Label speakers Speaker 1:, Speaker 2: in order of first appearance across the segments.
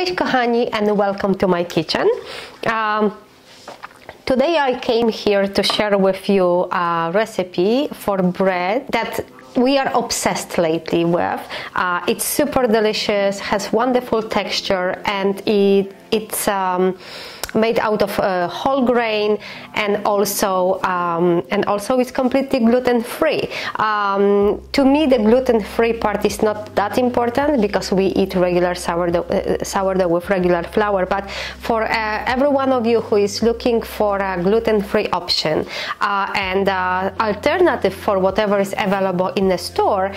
Speaker 1: Cześć kochani and welcome to my kitchen. Today I came here to share with you a recipe for bread that we are obsessed lately with. It's super delicious, has wonderful texture, and it's made out of whole grain, and also it's completely gluten-free. To me, the gluten-free part is not that important because we eat regular sourdough with regular flour. But for every one of you who is looking for a gluten-free option and alternative for whatever is available in the store,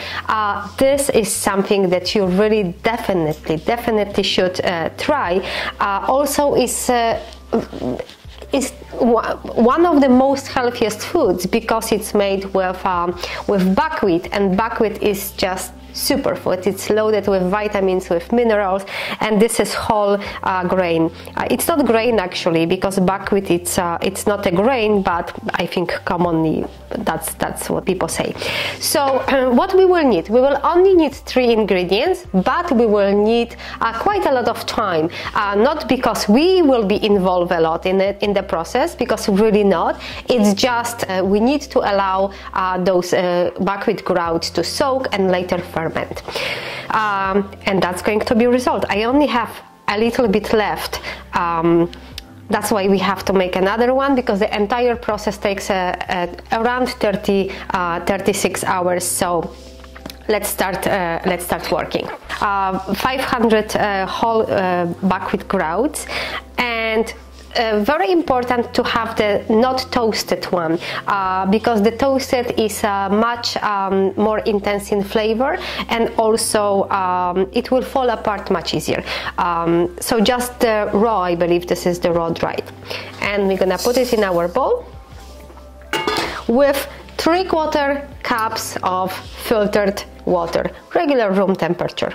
Speaker 1: this is something that you really definitely should try. Also is one of the most healthiest foods because it's made with buckwheat, and buckwheat is just superfood. It's loaded with vitamins, with minerals, and this is whole grain. It's not grain actually, because buckwheat it's not a grain, but I think commonly that's what people say. So what we will need, we will only need 3 ingredients, but we will need quite a lot of time. Not because we will be involved a lot in the process, because really not. It's just we need to allow those buckwheat grouts to soak and later ferment. And that's going to be result. I only have a little bit left. That's why we have to make another one, because the entire process takes around 36 hours. So let's start working. 500 whole buckwheat grouts, and very important to have the not toasted one, because the toasted is much more intense in flavor, and also it will fall apart much easier. So just the raw, I believe this is the raw dried. And we're gonna put it in our bowl with 3/4 cups of filtered water, regular room temperature.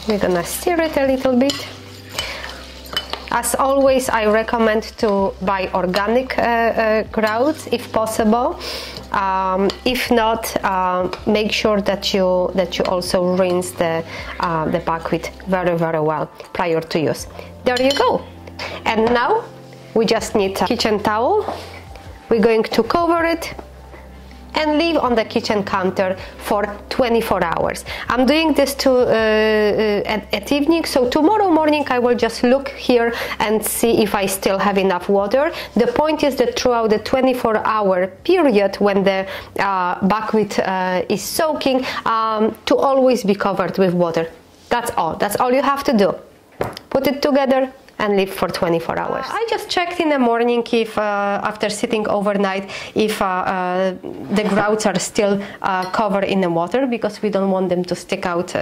Speaker 1: We're gonna stir it a little bit. As always, I recommend to buy organic grouts if possible. If not, make sure that you also rinse the buckwheat very well prior to use. There you go. And now we just need a kitchen towel. We're going to cover it and leave on the kitchen counter for 24 hours. I'm doing this at evening, so tomorrow morning I will just look here and see if I still have enough water. The point is that throughout the 24-hour period when the buckwheat is soaking, to always be covered with water. That's all you have to do. Put it together and leave for 24 hours. I just checked in the morning if after sitting overnight if the grouts are still covered in the water, because we don't want them to stick out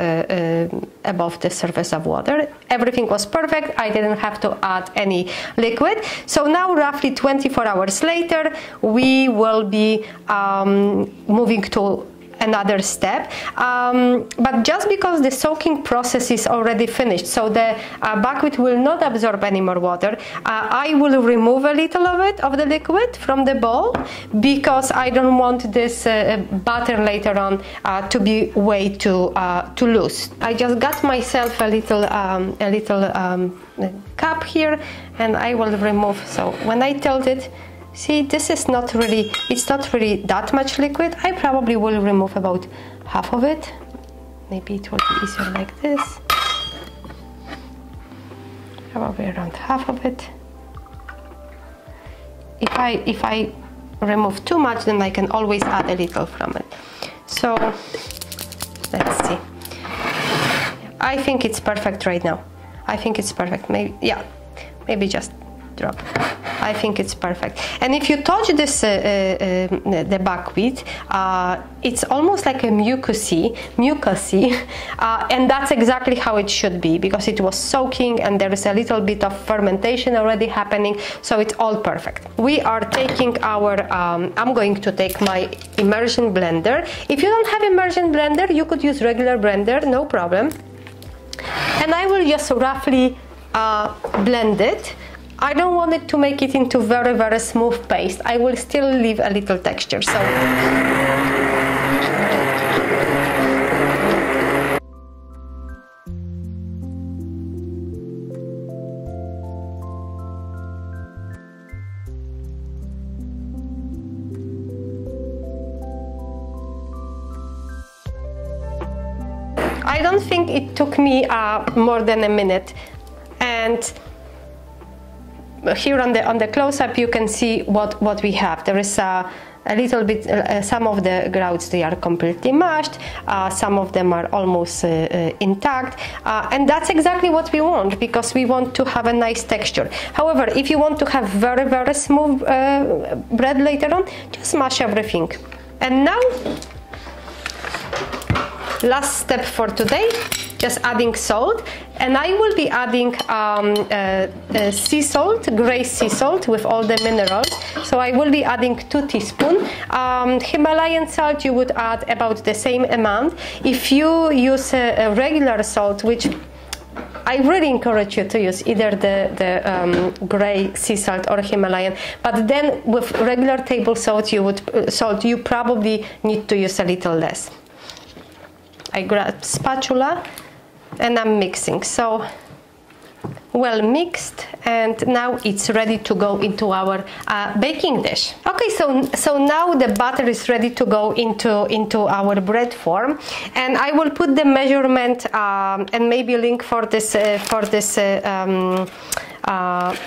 Speaker 1: above the surface of water. Everything was perfect. I didn't have to add any liquid. So now roughly 24 hours later we will be moving to another step, but just because the soaking process is already finished, so the buckwheat will not absorb any more water, I will remove a little of it, of the liquid, from the bowl, because I don't want this batter later on to be way too loose. I just got myself a little cup here, and I will remove. So when I tilt it, see, this is not really, it's not really that much liquid. I probably will remove about half of it. Maybe it will be easier like this. Probably around half of it. If I remove too much, then I can always add a little from it. So let's see. I think it's perfect right now. I think it's perfect. Maybe just drop. I think it's perfect. And if you touch this the buckwheat, it's almost like a mucousy, and that's exactly how it should be, because it was soaking and there is a little bit of fermentation already happening, so it's all perfect. We are taking our I'm going to take my immersion blender. If you don't have immersion blender, you could use regular blender, no problem. And I will just roughly blend it. I don't want it to make it into very smooth paste. I will still leave a little texture. So I don't think it took me more than a minute. And here on the close-up you can see what we have. There is a little bit, some of the grouts, they are completely mashed, some of them are almost intact, and that's exactly what we want, because we want to have a nice texture. However, if you want to have very, very smooth bread later on, just mash everything. And now, last step for today, just adding salt, and I will be adding sea salt, gray sea salt with all the minerals. So I will be adding 2 teaspoons. Himalayan salt you would add about the same amount. If you use a regular salt, which I really encourage you to use either the gray sea salt or Himalayan, but then with regular table salt you probably need to use a little less. I grab spatula and I'm mixing, so well mixed, and now it's ready to go into our baking dish. Okay, so now the batter is ready to go into our bread form, and I will put the measurement and maybe link for this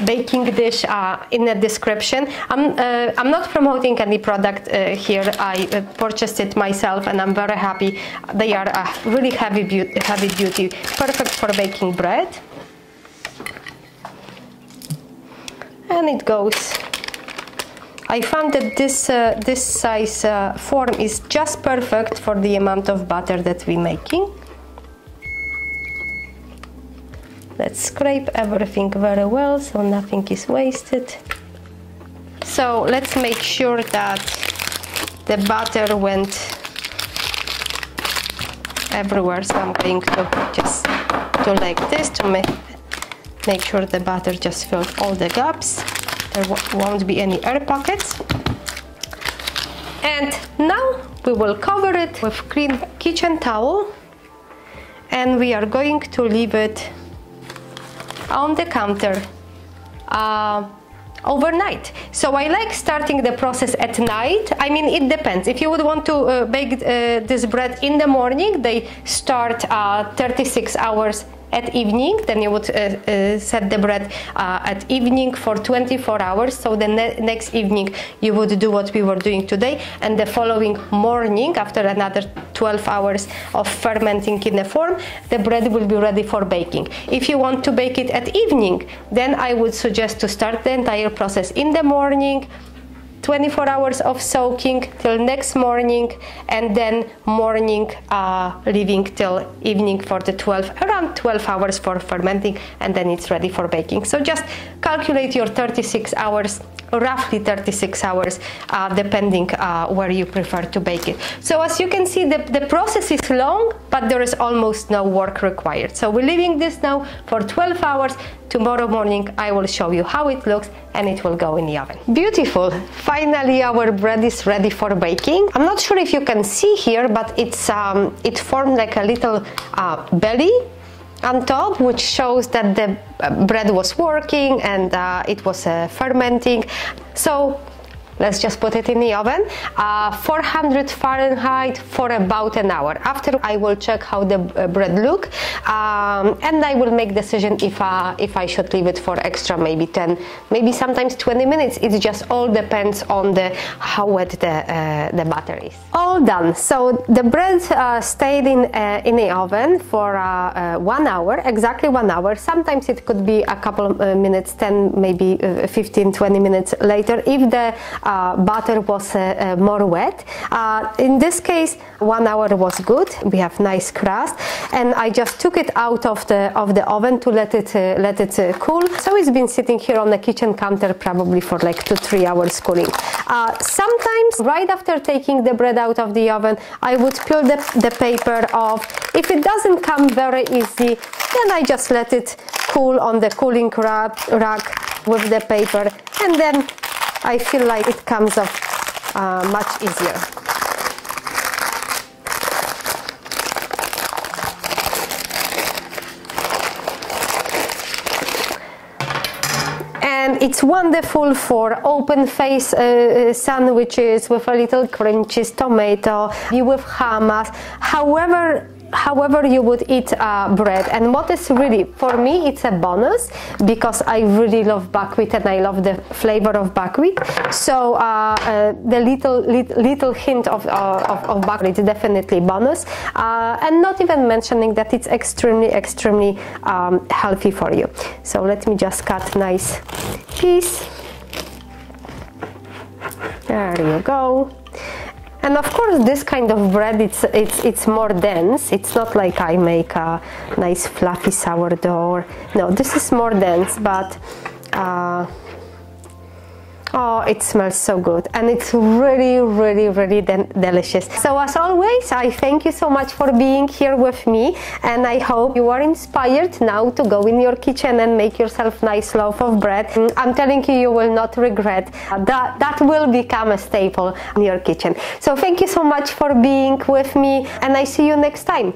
Speaker 1: baking dish in the description. I'm not promoting any product here. I purchased it myself and I'm very happy. They are really heavy duty, perfect for baking bread. And it goes. I found that this size form is just perfect for the amount of butter that we're making. Let's scrape everything very well so nothing is wasted. So let's make sure that the butter went everywhere. So I'm going to just do like this to make sure the butter just filled all the gaps. There won't be any air pockets. And now we will cover it with clean kitchen towel, and we are going to leave it on the counter overnight. So I like starting the process at night. I mean, it depends. If you would want to bake this bread in the morning, they start 36 hours at evening. Then you would set the bread at evening for 24 hours. So the next evening you would do what we were doing today, and the following morning, after another 12 hours of fermenting in the form, the bread will be ready for baking. If you want to bake it at evening, then I would suggest to start the entire process in the morning, 24 hours of soaking till next morning, and then morning leaving till evening for the around 12 hours for fermenting, and then it's ready for baking. So just calculate your 36 hours, roughly 36 hours, depending where you prefer to bake it. So as you can see, the process is long, but there is almost no work required. So we're leaving this now for 12 hours. Tomorrow morning I will show you how it looks, and it will go in the oven. Beautiful! Finally our bread is ready for baking. I'm not sure if you can see here, but it formed like a little belly on top, which shows that the bread was working and it was fermenting. So let's just put it in the oven, 400 Fahrenheit for about an hour. After I will check how the bread look, and I will make decision if I should leave it for extra, maybe 10, maybe sometimes 20 minutes. It just all depends on how wet the butter is. All done. So the bread stayed in the oven for 1 hour, exactly 1 hour. Sometimes it could be a couple of minutes, 10, maybe 15, 20 minutes later, if the butter was more wet. In this case, 1 hour was good. We have nice crust, and I just took it out of the oven to let it cool. So it's been sitting here on the kitchen counter probably for like 2-3 hours cooling. Sometimes right after taking the bread out of the oven, I would peel the paper off. If it doesn't come very easy, then I just let it cool on the cooling rack with the paper, and then I feel like it comes off much easier. And it's wonderful for open face sandwiches with a little cream cheese, tomato, with hummus. However however you would eat bread. And what is really, for me, it's a bonus because I really love buckwheat and I love the flavor of buckwheat. So the little hint of buckwheat is definitely bonus, and not even mentioning that it's extremely healthy for you. So let me just cut nice piece. There you go. And of course, this kind of bread, it's more dense. It's not like I make a nice fluffy sourdough. No, this is more dense, but oh, it smells so good, and it's really delicious. So as always, I thank you so much for being here with me, and I hope you are inspired now to go in your kitchen and make yourself nice loaf of bread. I'm telling you, you will not regret. That will become a staple in your kitchen. So thank you so much for being with me, and I see you next time.